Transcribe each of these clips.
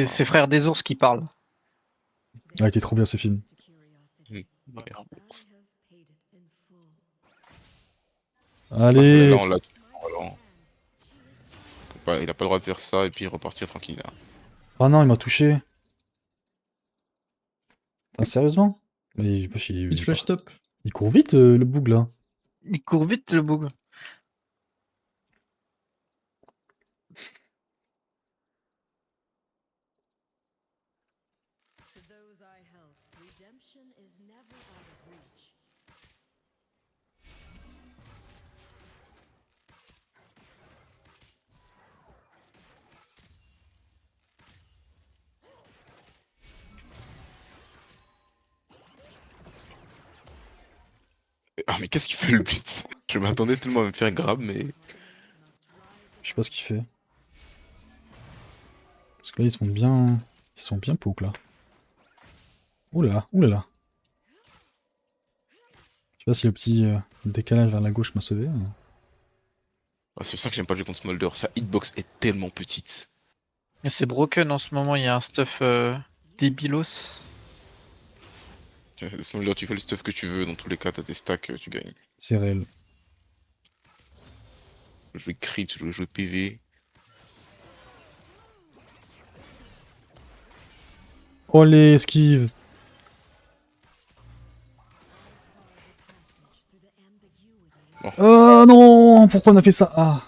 C'est Frères des ours qui parlent. Ah, il était trop bien ce film. Ouais, Allez. là, on l'a tué. Voilà. Il a pas le droit de faire ça et puis repartir tranquille. Hein. Oh non, il m'a touché. Ah, sérieusement? Mais je sais pas si Il flash top. il court vite le boug là. Il court vite le boug. Ah mais qu'est-ce qu'il fait le blitz? Je m'attendais tellement à me faire grab mais... Je sais pas ce qu'il fait. Parce que là, ils sont bien... Ils sont bien poke là. Oulala, oulala. Je sais pas si le petit décalage vers la gauche m'a sauvé. Ah, c'est pour ça que j'aime pas jouer contre Smolder, sa hitbox est tellement petite. Mais c'est broken en ce moment, il y a un stuff débilos. Smolder, tu fais le stuff que tu veux, dans tous les cas t'as tes stacks, tu gagnes. C'est réel. Tu veux jouer crit, tu veux jouer PV. Oh les esquives. Bon. Oh non, pourquoi on a fait ça? Ah,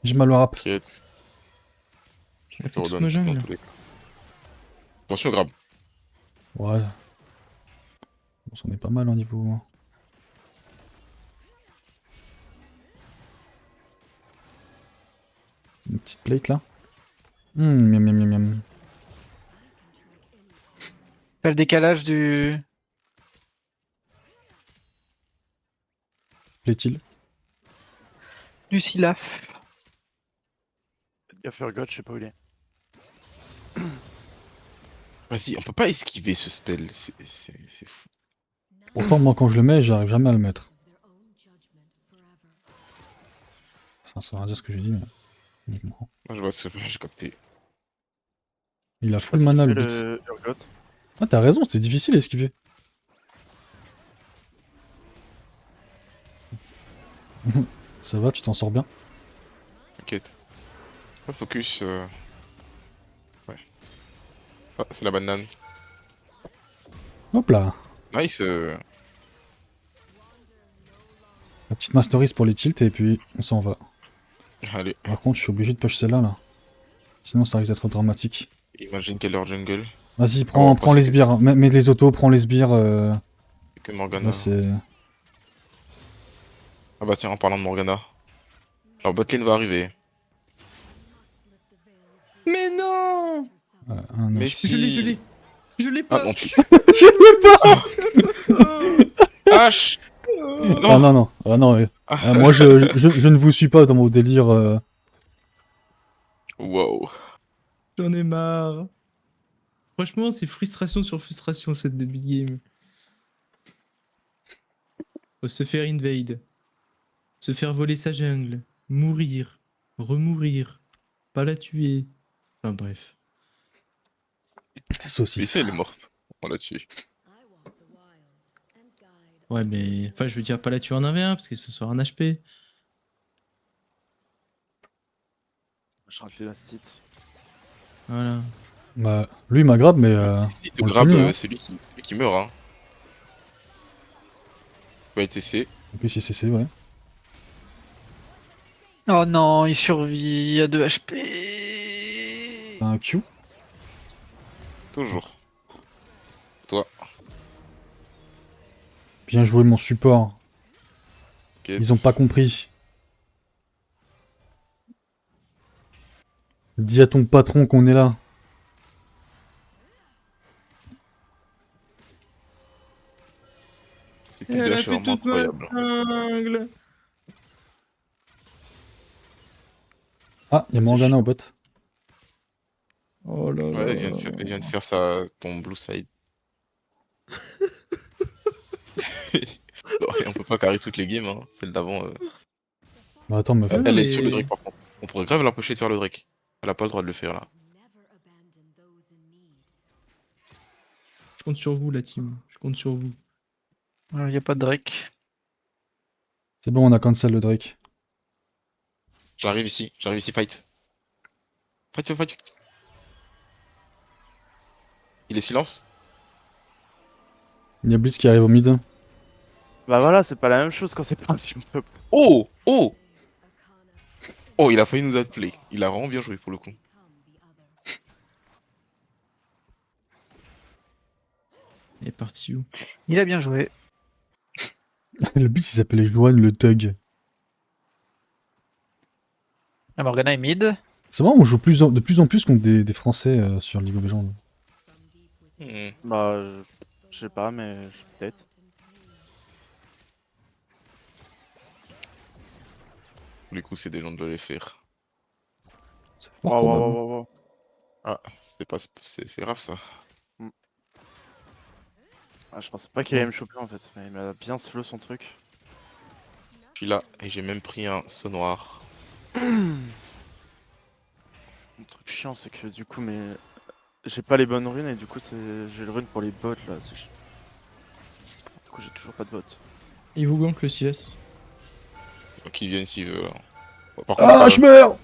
j'ai mal au rap. T'inquiète. Je Je te fait toute redonne ma dans jungle. tous les cas. Attention grab. Ouais. On s'en est pas mal au niveau. Une petite plate là. Miam miam miam miam. T'as le décalage du... Plaît-il? du Silaf. Faites gaffe, Urgot, je sais pas où il est. Vas-y, on peut pas esquiver ce spell, c'est fou. Pourtant, moi quand je le mets, j'arrive jamais à le mettre. Ça sert à dire ce que j'ai dit, mais. Je comprends. Moi je vois ce que j'ai capté. Il a Je sais full pas ce qu'il mana fait, le blitz. le Urgot. Ah, t'as raison, c'était difficile à esquiver. Ça va, tu t'en sors bien. T'inquiète. Focus. Ouais. Ah, c'est la banane. Hop là. Nice. La petite masterise pour les tilts et puis on s'en va. Allez, Par contre, je suis obligé de push celle-là là. Sinon, ça risque d'être dramatique. imagine quelle heure jungle. Vas-y, On va prends les passer sbires. Mets les autos, prends les sbires. Que Morgana. Là, c'est. Ah bah tiens, en parlant de Morgana. Alors botlane va arriver. Mais non! Un Mais H. si... Je l'ai. Je l'ai Ah pas. non, tu... Je l'ai pas. H Ah non, non. Ah non. Moi, je ne vous suis pas dans vos délires. Wow. J'en ai marre. Franchement, c'est frustration sur frustration cette début de game. Faut se faire invade. Se faire voler sa jungle. Mourir. Remourir. Pas la tuer. Enfin bref. Mais Saucisse. ça, elle est morte. On l'a tué. Ouais, mais. Enfin, je veux dire, pas la tuer en 1v1 parce que ce sera un HP. Je rate l'élastique. Voilà. Bah, lui, il m'a grab, mais. Si te on le grab, connaît, hein. c'est lui qui meurt. Hein. Il va être CC. En plus, il CC, ouais. Oh non, il survit à 2 HP. Un Q. Toujours. Toi. Bien joué, mon support. T'inquiète. Ils ont pas compris. Dis à ton patron qu'on est là. C'est qu'il est vraiment incroyable. jungle. Ah, il y a C'est Morgana chiant. au bot. Oh là là. Ouais, il vient de faire ton blue side. Bon, et on peut pas carry toutes les games, hein. Celle d'avant. Bah attends, meuf. Ah non, Elle est mais- sur le Drake par contre. On pourrait grave l'empêcher de faire le Drake. Elle a pas le droit de le faire là. compte sur vous, la team. Je compte sur vous. Il n'y a pas de Drake. C'est bon, on a cancel le Drake. J'arrive ici, fight. Fight. Il est silence. Il y a Blitz qui arrive au mid. Bah voilà, c'est pas la même chose quand c'est pas un team top. Oh, il a failli nous outplay. Il a vraiment bien joué pour le coup. Il est parti où? Il a bien joué. Le Blitz, il s'appelait Joanne le Thug. La Morgana est mid. C'est vrai, on joue de plus en plus contre des Français sur League of Legends. Bah, je sais pas, mais peut-être. Pour les coups, c'est des gens de les faire. C'est fort, Waouh, probable. waouh, waouh, waouh. Ah, c'était pas... C'est grave ça. Ah, je pensais pas qu'il allait me choper en fait, mais il m'a bien slow son truc. Je suis là et j'ai même pris un saut noir. Le truc chiant, c'est que du coup, mais j'ai pas les bonnes runes et du coup, j'ai le rune pour les bots là. Du coup, j'ai toujours pas de bots. Il vous gank le Silas. Donc il vient s'il veut. Là. Bon, par contre, Ah, je meurs.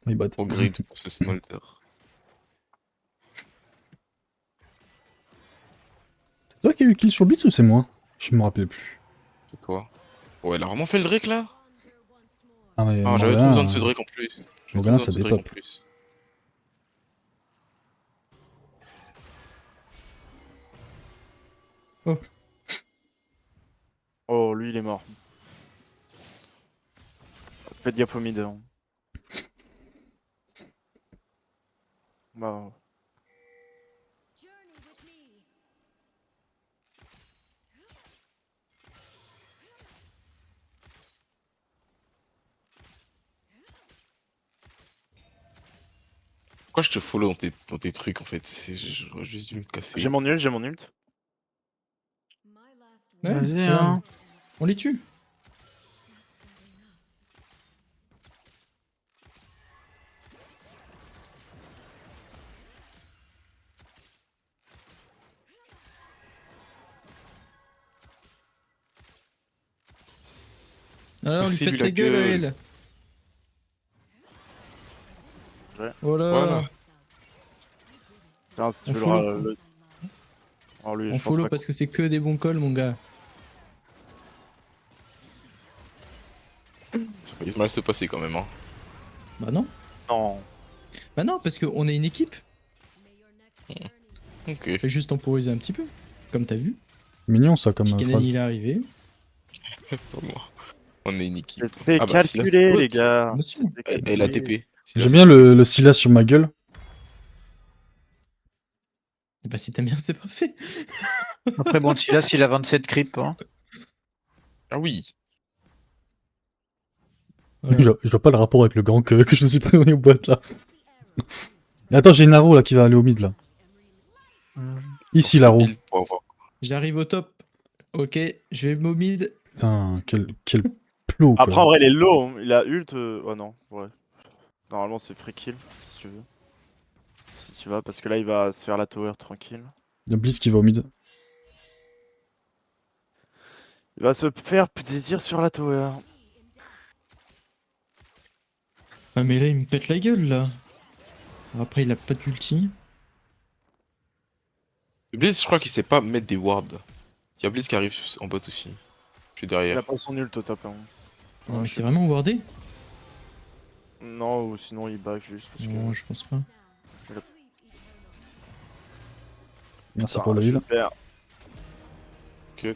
My bad. au grid pour ce smolder. C'est toi qui as eu le kill sur Blitz ou c'est moi? Je me rappelle plus. C'est quoi? Oh, elle a vraiment fait le Drake là? Ah, mais Ah, j'avais trop besoin de ce Drake en plus. J'avais trop Morgana, besoin de ça ce Drake en dépop. plus. Oh, lui, il est mort. Faites gaffe au mid. Hein. Bah, Pourquoi je te follow dans tes trucs en fait? J'aurais juste dû me casser. j'ai mon ult. Ouais, Vas-y, regarde. hein. On les tue. Alors, on lui Cassez-lui pète la sa gueule à gueule. elle. Ouais. Voilà. Voilà. Tiens, si tu On veux follow. le... Oh, lui, On je pense follow pas parce que c'est que des bons calls, mon gars. Ça va mal se passer quand même. Hein. Bah non. Non. Bah non, parce qu'on est une équipe. Ok. Fait juste temporiser un petit peu. Comme t'as vu. Mignon ça comme Si phrase. Kenani il est arrivé. Pour moi. On est une équipe. C'était Ah bah, si, là, calculé, c'est les gars. Bien sûr. C'était Elle a calculé. TP. J'aime bien le Silas sur ma gueule. Bah si t'aimes bien, c'est parfait. Après, bon, Silas, il a 27 creep. Hein. Ah oui. Voilà. Je vois pas le rapport avec le grand que je me suis pris aux boîtes là. Attends, j'ai une arrow là qui va aller au mid là. Ici l'arrow. Build pour avoir- J'arrive au top. Ok, je vais au mid. Putain, quel plot Après, en quoi. vrai, il est low. Hein. Il a ult. Oh non, ouais. Normalement, c'est free kill, si tu veux. Si tu vas, parce que là, il va se faire la tower tranquille. Il y a Blitz qui va au mid. Il va se faire plaisir sur la tower. Ah mais là il me pète la gueule là. Après il a pas d'ulti. Blitz, je crois qu'il sait pas mettre des wards. Il y a Blitz qui arrive en bot aussi. Je suis Il a derrière. pas son ult au top. Hein. Non mais c'est vraiment wardé? Non, ou sinon, il back juste. Parce que... Non, je pense pas. Merci Putain, pour le je heal. vais faire- Cut.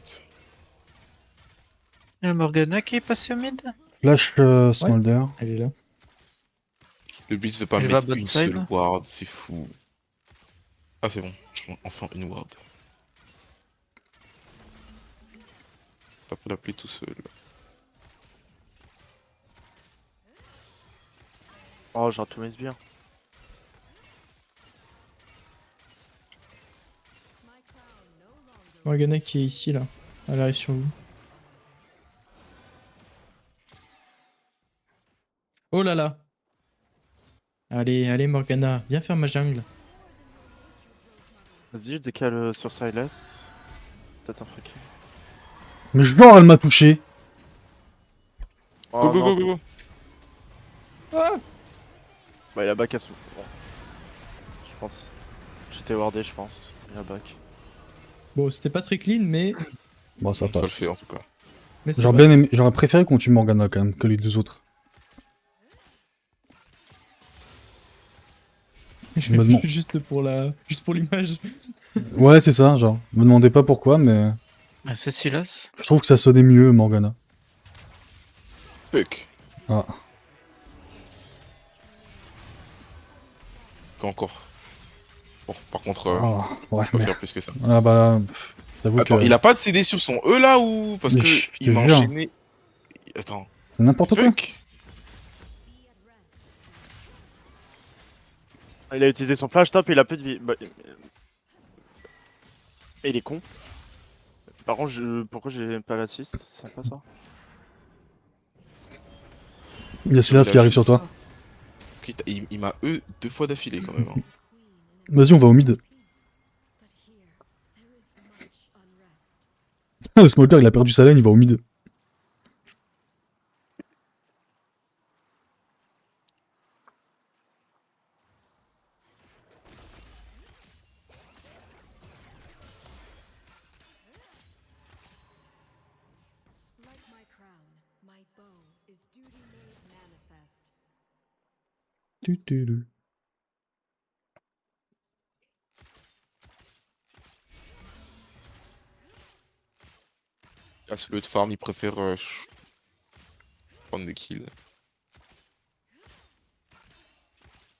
Il y a Morgana qui est passé au mid. Flash Smolder. Elle est là. Le Blitz veut pas Il va mettre bot une side. seule ward, c'est fou. Ah c'est bon, enfin une ward. T'as pas l'appeler tout seul. Oh, j'ai tout mes sbires. Morgana qui est ici là. Elle arrive sur vous. Oh là là. Allez, allez Morgana, viens faire ma jungle. Vas-y, je décale sur Silas. Peut-être un free kill. Mais genre, elle m'a touché. Oh, Go, go, non. go, go, go. Bah, il a back à ce moment. Bon, je pense. J'étais wardé, je pense. Il a back. Bon, c'était pas très clean, mais Bon, ça Ça le passe. fait en tout cas. ça J'aurais passe. bien aimé- j'aurais préféré qu'on tue Morgana quand même que les deux autres. me demande- Juste pour l'image. Ouais, c'est ça, genre. Me demandez pas pourquoi, mais Ah, c'est Silas. je trouve que ça sonnait mieux, Morgana. Fuck. Ah. Encore. Bon, par contre, Ah, ouais, on peut mais... faire plus que ça. Ah bah là, j'avoue Attends, que... il a pas de CD sur son E là ou. Parce Mais que je te il m'a jure. enchaîné. Attends. C'est n'importe quoi. Fuck. Il a utilisé son flash top, il a peu de vie. Bah, et il est con. Par contre, pourquoi j'ai pas l'assist? C'est pas ça. Il y a Silas Il a qui arrive juste sur toi. ça. Ok, il m'a E 2 fois d'affilée quand même. Hein. Vas-y, on va au mid. Le smoker, il a perdu sa lane, il va au mid. Like my crown, my bow is duty made manifest. Tu. Là, sur le de farm, il préfère prendre des kills.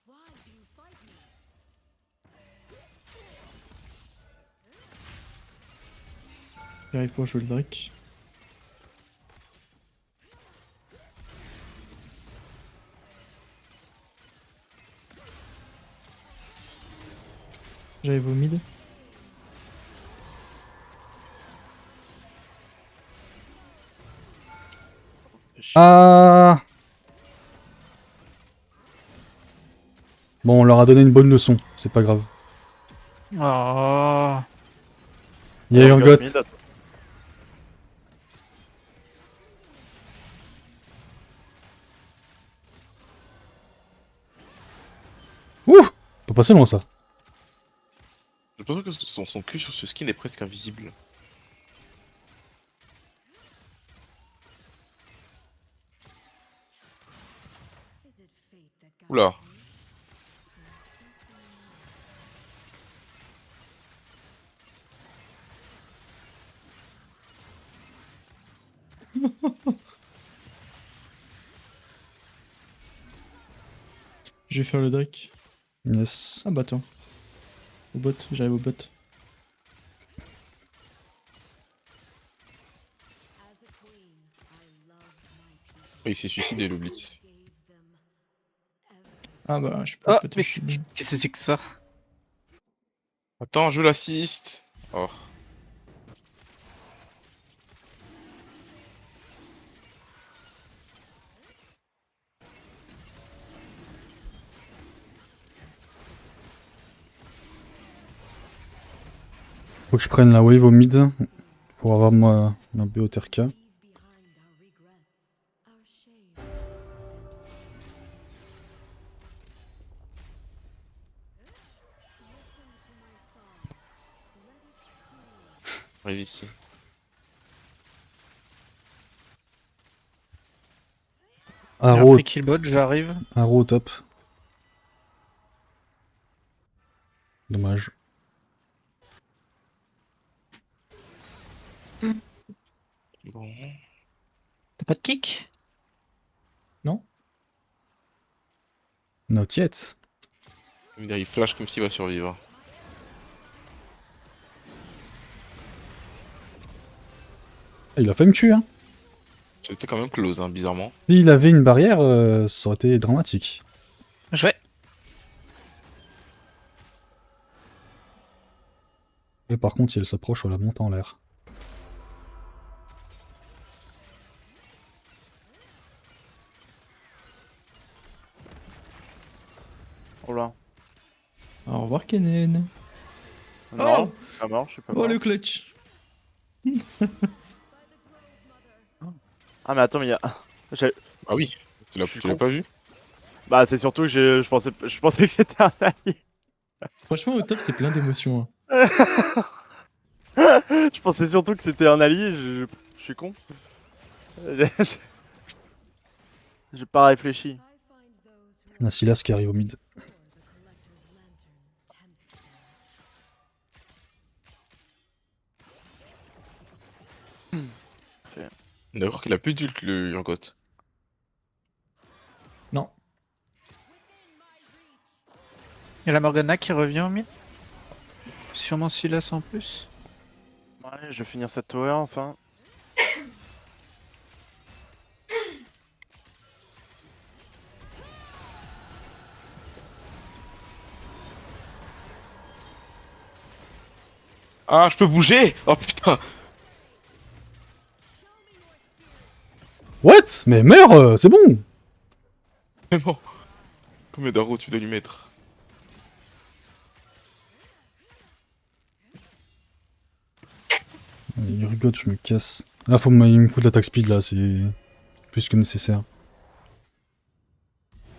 Why do you fight me? J'arrive pour jouer le Drake. J'arrive au mid. Ah. Bon, on leur a donné une bonne leçon, c'est pas grave. Oh. Il y a Urgot. Ouh. Pas passer loin ça. J'ai l'impression que son cul sur ce skin est presque invisible. Is it fate that guides Oula. me? Je vais faire le Drake. Yes. Ah bah attends. Au bot, j'arrive au bot. As a queen, I love my people. Il s'est suicidé le Blitz. Gave them everything. Ah bah je peux Ah, peut-être. mais qu'est-ce que c'est que ça? Attends, je l'assiste. Oh. Faut que je prenne la wave au mid pour avoir moi ma BOTRK. Leave behind our regrets, our shame, and listen to my song. Let it soothe. Arrive ici. Il y a un Arrow, free kill bot, j'arrive. Arrow au top. Dommage. Bon. T'as pas de kick? Not yet. Il flash comme s'il va survivre. Ah, il a failli me tuer, hein. C'était quand même close, hein, bizarrement. S'il avait une barrière, ça aurait été dramatique. Je vais. Et par contre, si elle s'approche, on la monte en l'air. Oh là. Au revoir, Kennen. Non, pas mort, je suis pas Oh, mort. le clutch. Ah, mais attends, mais il y a. j'ai- Ah oui, Je suis tu l'as con. pas vu? Bah, c'est surtout que je pensais que c'était un allié. Franchement, au top, c'est plein d'émotions. hein. Je pensais surtout que c'était un allié, je suis con. J'ai j'ai pas réfléchi. I find those who La Silas qui arrive au mid. for the collector's lantern tempts them. D'accord qu'il a plus d'ult le Urgot. Non. Il y a la Morgana qui revient au mid. Sûrement Silas en plus. Allez, je vais finir cette tower enfin. Ah, je peux bouger! Oh putain! What? Mais meurs, c'est bon! Vraiment! Combien d'arrows tu dois lui mettre? Allez, Urgot, je me casse. Là, il me faut de l'attaque speed, là, c'est plus que nécessaire.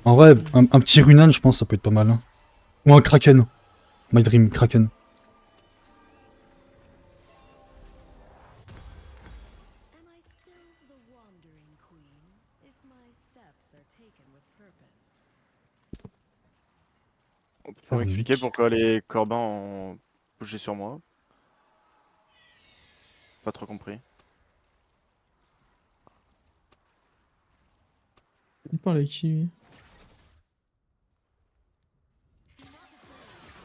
En vrai, un petit Runan, je pense, ça peut être pas mal. hein. Ou un Kraken. My Dream, Kraken. Am I still the wandering queen, if my steps are taken with purpose? Faut Ah, m'expliquer oui. pourquoi les Corbins ont bougé sur moi. Pas trop compris. Il parle avec qui, lui?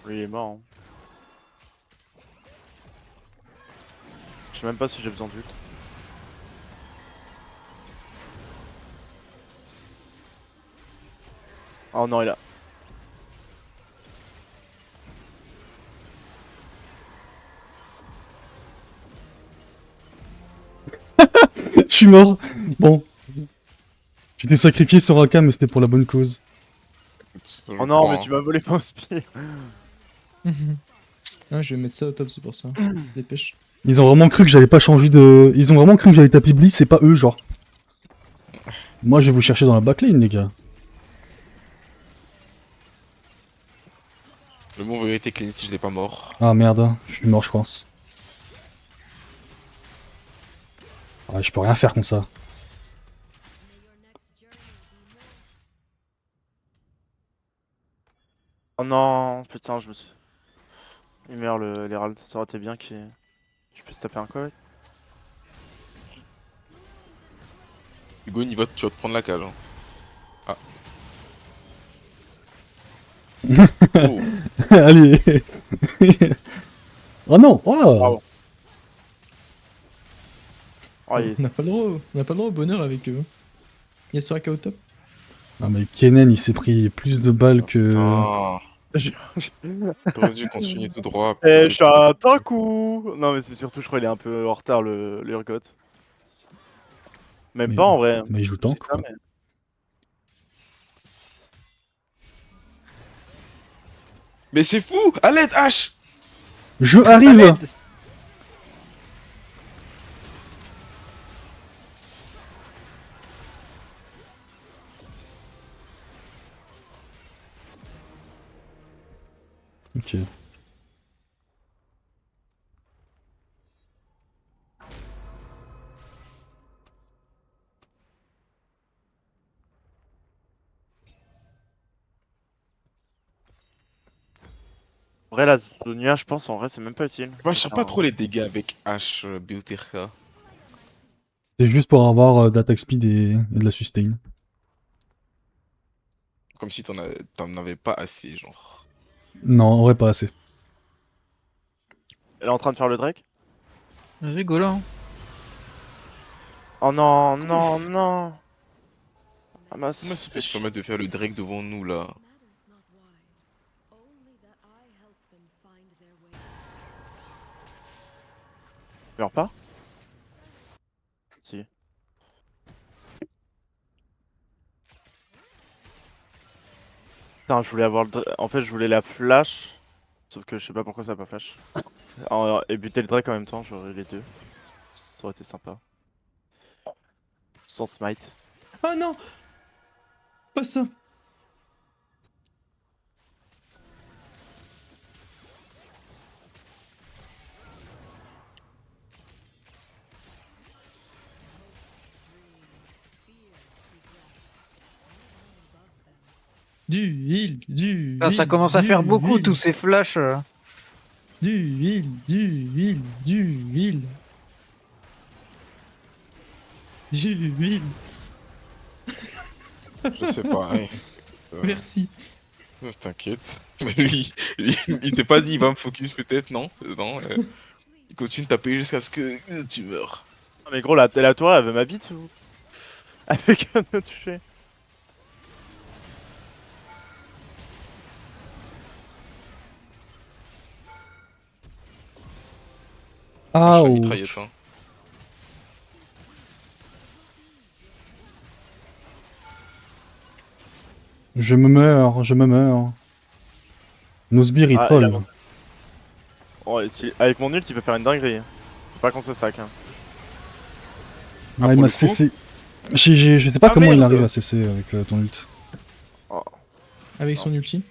Lui il est mort. Hein. Je sais même pas si j'ai besoin d'ult. Oh non, il a. Je suis mort. Bon. Tu t'es sacrifié sur Rakan, mais c'était pour la bonne cause. Oh non, mais tu m'as volé mon spear. Ah, je vais mettre ça au top, c'est pour ça. Dépêche. Ils ont vraiment cru que j'allais pas changer de... Ils ont vraiment cru que j'allais taper Bliss, c'est pas eux, genre. Moi, je vais vous chercher dans la backlane, les gars. Le mot vérité que je l'ai pas mort. Ah merde, je suis mort, je pense. Ah, je peux rien faire comme ça. Oh non, putain, je me suis. Il meurt l'Herald. Ça aurait été bien qu'il puisse taper un call. Hugo, tu vas te prendre la cage. Hein. Ah. Oh. Allez. Oh non, oh Bravo. Oh, il On n'a pas le droit, on n'a pas le droit au bonheur avec eux. Il y a Soraka au top. Ah mais Kennen, il s'est pris plus de balles que... Ah. J'ai- T'aurais dû continuer tout droit. Eh, je suis un tankou. Non, mais c'est surtout, je crois qu'il est un peu en retard, le Urgot. Même Mais- pas en vrai. Mais il joue Je tank, sais pas, quoi. mais- Mais c'est fou! À l'aide, H! Je arrive. Ok. En vrai, la Zonia, je pense, en vrai, c'est même pas utile. Moi, je sens pas trop les dégâts avec H, BOTRK. C'est juste pour avoir d'attaque speed et de la sustain. Comme si t'en avais pas assez, genre. Non, en vrai pas assez. Elle est en train de faire le Drake. Vas-y, go là. hein. Oh non, non, non. Ah mince. Comment ça peut se permettre de faire le Drake devant nous, là? Matters not why, only that I help them find their way. Meurs pas? Si. Putain, je voulais avoir en fait, je voulais la flash. Sauf que je sais pas pourquoi ça a pas flash. Et buter le Drake en même temps, j'aurais les deux. Ça aurait été sympa. Sans smite. Oh non! Pas ça! Du heal, du Putain, ça heal, commence à du faire beaucoup heal, tous ces flashs. Du heal, du heal, du heal. Du heal. Je sais pas, hein. Merci. T'inquiète. Mais lui, il s'est pas dit, il va me focus peut-être, non? Non, il continue de taper jusqu'à ce que tu meurs. Ah, mais gros, la tour elle veut ma bite ou. Elle veut qu'à me toucher. Lâche la Ouch. mitraillette, hein. Je me meurs, je me meurs. Nosbir il Ah, troll. avec mon ult, il peut faire une dinguerie. Faut pas qu'on se stack. Hein. Ah, Ouais, il pour m'a le coup cessé. Je sais pas Ah, comment il merde. arrive à cesser avec ton ult. Oh. Avec son ulti.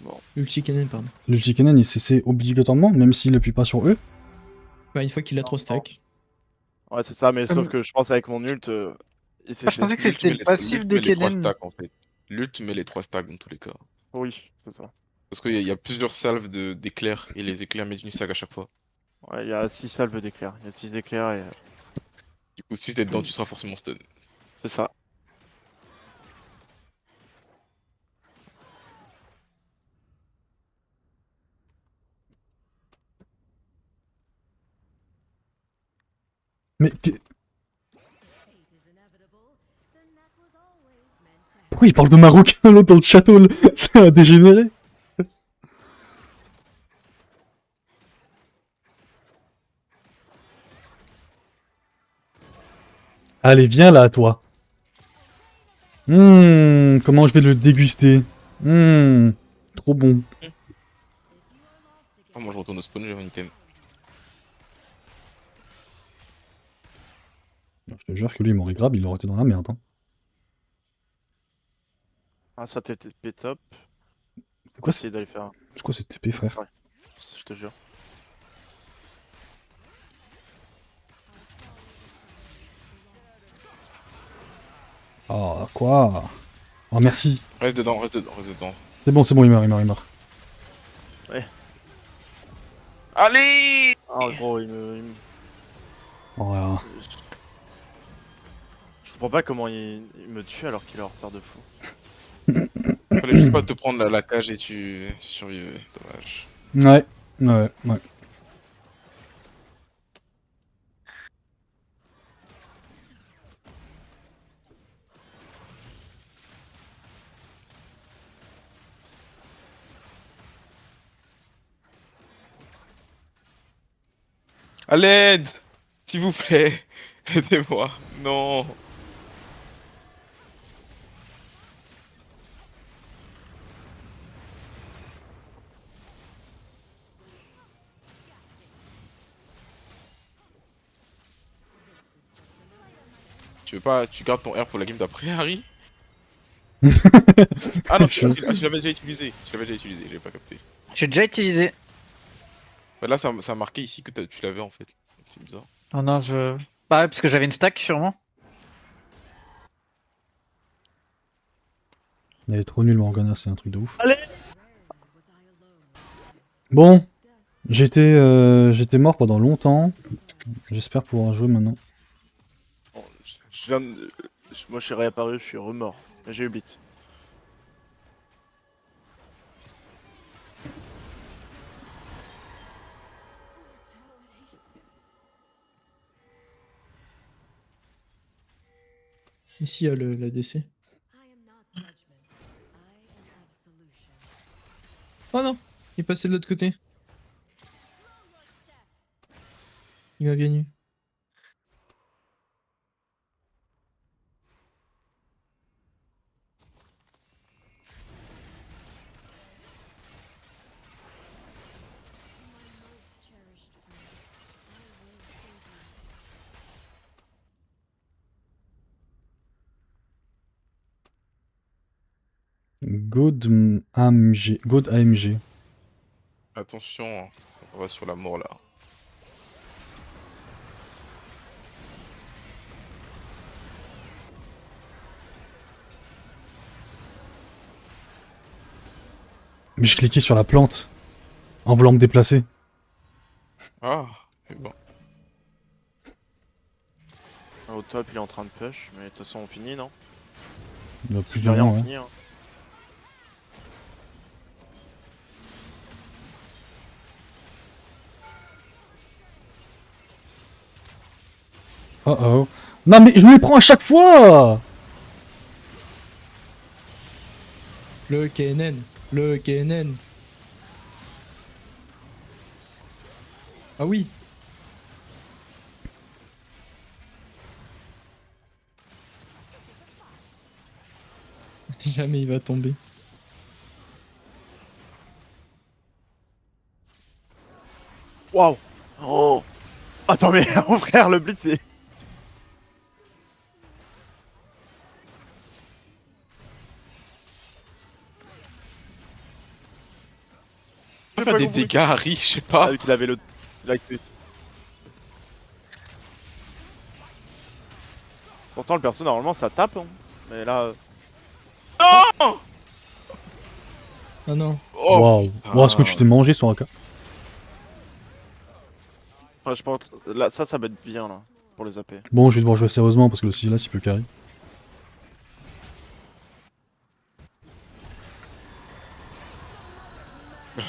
Bon. Ulti cannon, pardon. L'ulti Kennen il cessait obligatoirement, même s'il appuie pas sur eux. Bah, une fois qu'il a 3 stacks. Ouais, c'est ça, mais sauf Hum. que je pense avec mon ult, il s'est Moi, je pensais que L'ult c'était met le passif de met les 3 Kennen. stacks en fait. L'ult met les 3 stacks dans tous les cas. Oui, c'est ça. Parce qu'il y a plusieurs salves d'éclairs et les éclairs mettent une stack à chaque fois. Ouais, il y a 6 salves d'éclairs. Il y a 6 éclairs et. Du coup, si t'es dedans, tu seras forcément stun. C'est ça. Mais Fate is inevitable, then that was always meant to happen. pourquoi il parle de Marocain l'autre dans le château là? C'est un dégénéré. Allez, viens là, toi. Comment je vais le déguster? Trop bon. Ah, moi je retourne au spawn, j'ai un item. Je te jure que lui, il m'aurait grab, il aurait été dans la merde. Hein. Ah, ça TP top. C'est quoi, Essayer d'aller faire. c'est quoi cette TP, frère? Ouais, je te jure. Ah, quoi? Oh, merci. Reste dedans, reste dedans, reste dedans. C'est bon, il meurt, il meurt, il meurt. Allez! Ah, gros, Oh, là. Je comprends pas comment il me tue alors qu'il est en retard de fou. Fallait juste pas te prendre la cage et tu survivais. Dommage. Ouais, ouais, ouais. À l'aide! S'il vous plaît! Aidez-moi! Non! Tu veux pas... Tu gardes ton R pour la game d'après, Harry? Ah non, tu l'avais déjà utilisé. Tu l'avais déjà utilisé, j'avais pas capté. J'ai déjà utilisé. Bah là, ça a marqué ici que tu l'avais en fait. C'est bizarre. Oh non, je. Bah ouais, parce que j'avais une stack sûrement. Il est trop nul, Morgana, c'est un truc de ouf. Allez! Bon, j'étais mort pendant longtemps. J'espère pouvoir jouer maintenant. Bon, moi, je suis réapparu, je suis remort. Mais j'ai eu Blitz. Ici, il y a la DC. I am not judgment. I am absolution. Oh non! Il est passé de l'autre côté. Il m'a bien eu. God AMG. God AMG. Attention, hein, parce qu'on va sur la mort là. Mais je cliquais sur la plante. En voulant me déplacer. Ah, mais bon. Au top, il est en train de push, mais de toute façon, on finit, non? Il y a Si plus je de fais rien, rien, on hein. finit. Hein. Oh oh. Non mais je me les prends à chaque fois. Le KNN. Le KNN. Ah oui. Jamais il va tomber. Waouh! Oh! Attends, mais mon frère, le blitz, c'est. On va faire des dégâts, Harry, je sais pas. Ah, vu qu'il avait le. L'actus. Pourtant, le perso, normalement, ça tape. Hein. Mais là. Ah non. Oh, Waouh. putain. Wow, ce que tu t'es mangé sur AK. Ouais, je pense. Là, ça va être bien, là. Pour les AP. Bon, je vais devoir jouer sérieusement parce que le Silas il peut carry.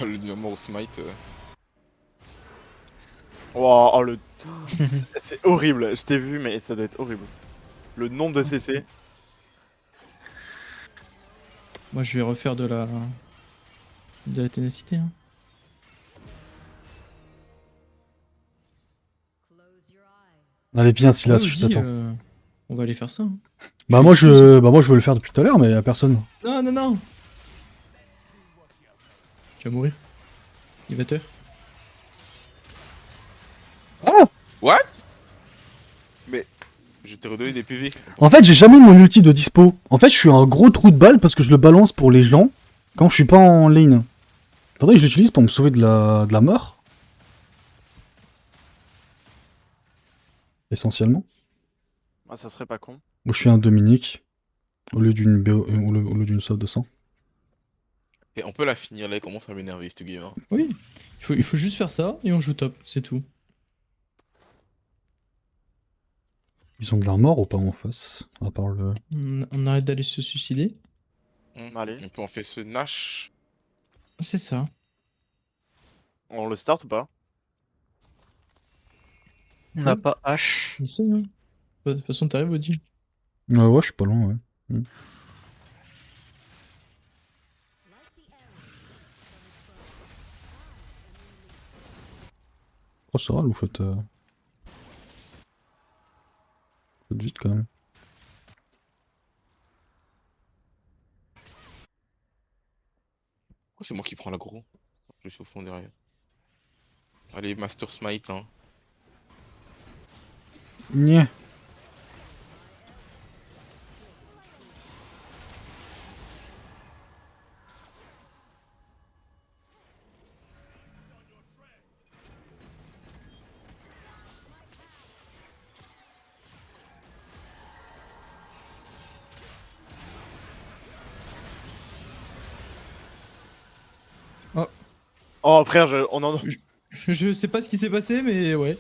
Le numéro au smite. Wow, oh, le. C'est horrible. Je t'ai vu, mais ça doit être horrible. Le nombre de CC. Moi je vais refaire de la ténacité. Hein. Close your eyes. Allez, viens Silas, Ouais, je dis, t'attends. on va aller faire ça. Hein. Bah moi je veux le faire depuis tout à l'heure, mais y'a personne. Non, non, non. Tu vas mourir. Il va te. What? Mais je t'ai redonné des PV. En fait, j'ai jamais mon ulti de dispo. En fait, je suis un gros trou de balle parce que je le balance pour les gens quand je suis pas en lane. Faudrait que je l'utilise pour me sauver de la mort. Essentiellement. Ah, ça serait pas con. Ou je suis un Dominique au lieu d'une au lieu d'une sauve de sang. Et on peut la finir là, il commence à m'énerver ce game. Hein. Oui. Il faut juste faire ça et on joue top, c'est tout. Ils ont de l'armor ou pas en face? À part le. On arrête d'aller se suicider. Allez. On peut en faire ce Nash. C'est ça. On le start ou pas? On n'a pas H. Essaye, hein. De toute façon, t'arrives, Audi. Ouais, je suis pas loin, ouais. Like the arrow Oh, ça va, vous faites. Faites vite quand même. Oh, c'est moi qui prends l'aggro. Je suis au fond derrière. Allez, Master Smite. Hein. Nya. Oh, frère, on en. Je sais pas ce qui s'est passé, mais ouais.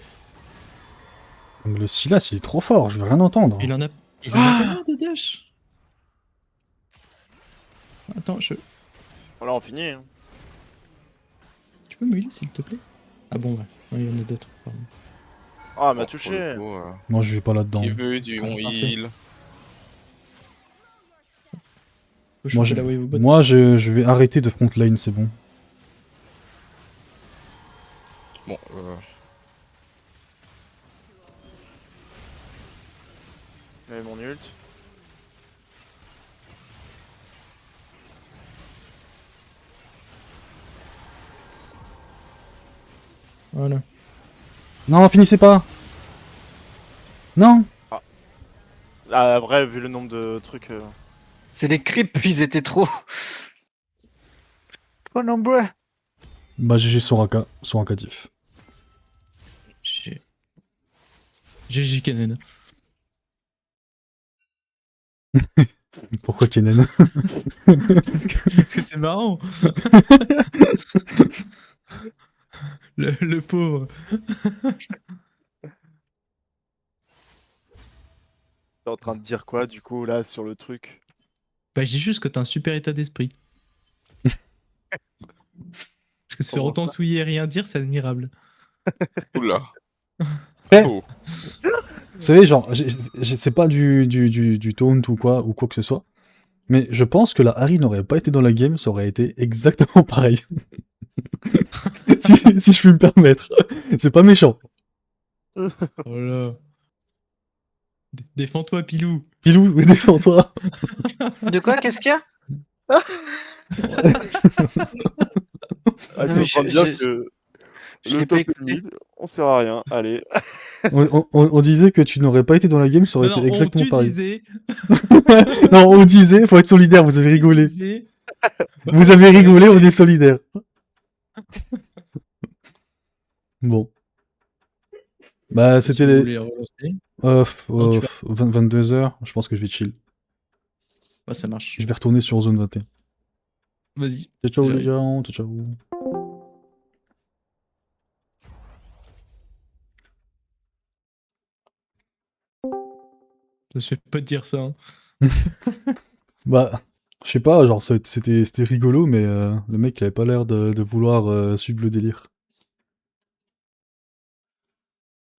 Le Silas, il est trop fort, je veux rien entendre. Il en a pas marre de dash. Attends, Voilà, on finit. Hein. tu peux me healer s'il te plaît? Ah bon, ouais. Ouais, il y en a d'autres. pardon. Ah, elle m'a Bon, pour touché. le coup, Moi, je vais pas là-dedans. qui veut du on parfait. heal. Faut Moi, choper la wave au bot. je vais arrêter de front lane, c'est bon. Bon, J'avais mon ult. Voilà. Non, finissez pas. Non. Ah, après, vu le nombre de trucs. C'est les creeps, ils étaient trop. Trop nombreux. Bah GG Soraka, Soraka diff. GG Kennen. Pourquoi Kennen? Parce que c'est marrant. Le pauvre. T'es en train de dire quoi du coup là sur le truc? Bah, je dis juste que t'as un super état d'esprit. Parce que se faire Comment autant ça souiller et rien dire, c'est admirable. Oula. Eh Oh. Vous savez, genre, c'est pas du taunt ou quoi que ce soit, mais je pense que la Harry n'aurait pas été dans la game, ça aurait été exactement pareil. si je puis me permettre. C'est pas méchant. Oh là. Défends-toi, Pilou. Pilou, défends-toi. De quoi? Qu'est-ce qu'il y a? Ah, Non, c'est mais en train de dire que je le l'ai pas top écouté. mid, on sert à rien. Allez. On disait que tu n'aurais pas été dans la game, ça aurait Non, été exactement tu pareil. disais. Non, on disait, faut être solidaire, vous avez Tu rigolé. disais. Vous avez rigolé, on est solidaire. Bon. Bah, Si c'était vous les voulez relancer. Non, tu vas- 22h, je pense que je vais chill. Bah, ça marche. Je vais retourner sur zone 21. Vas-y. Ciao, ciao les J'arrive. gens, ciao, ciao. Ça se fait pas de dire ça. Hein. Bah, je sais pas, genre, c'était rigolo, mais le mec, il avait pas l'air de vouloir suivre le délire.